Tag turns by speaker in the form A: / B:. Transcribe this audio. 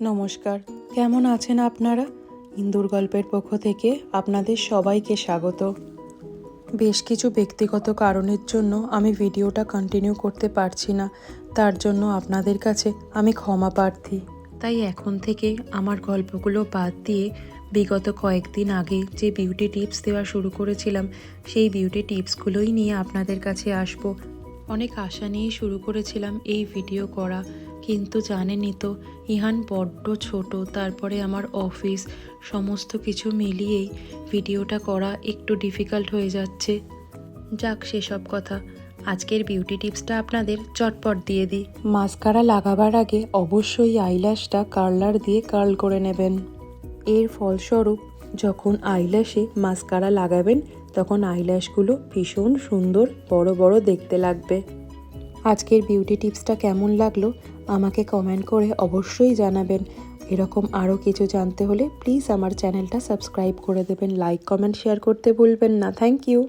A: নমস্কার, কেমন আছেন আপনারা? ইন্দুর গল্পের পক্ষ থেকে আপনাদের সবাইকে স্বাগত। বেশ কিছু ব্যক্তিগত কারণের জন্য আমি ভিডিওটা কন্টিনিউ করতে পারছি না, তার জন্য আপনাদের কাছে আমি ক্ষমা প্রার্থী। তাই এখন থেকে আমার গল্পগুলো বাদ দিয়ে বিগত কয়েকদিন আগে যে বিউটি টিপস দেওয়া শুরু করেছিলাম, সেই বিউটি টিপসগুলোই নিয়ে আপনাদের কাছে আসবো। অনেক আশা নিয়েই শুরু করেছিলাম এই ভিডিও করা, কিন্তু জানেনই তো ইহান বড্ড ছোট, তারপরে আমার অফিস, সমস্ত কিছু মিলিয়েই ভিডিওটা করা একটু ডিফিকাল্ট হয়ে যাচ্ছে। যাক, সেসব কথা, আজকের বিউটি টিপসটা আপনাদের চটপট দিয়ে দিই। মাস্কারা লাগাবার আগে অবশ্যই আইল্যাশটা কার্লার দিয়ে কার্ল করে নেবেন। এর ফলস্বরূপ যখন আইল্যাশে মাস্কারা লাগাবেন তখন আইল্যাশগুলো ভীষণ সুন্দর বড় বড় দেখতে লাগবে। আজকের বিউটি টিপসটা কেমন লাগলো আমাকে কমেন্ট করে অবশ্যই জানাবেন। এরকম আরও কিছু জানতে হলে প্লিজ আমার চ্যানেলটা সাবস্ক্রাইব করে দেবেন, লাইক কমেন্ট শেয়ার করতে ভুলবেন না। Thank you.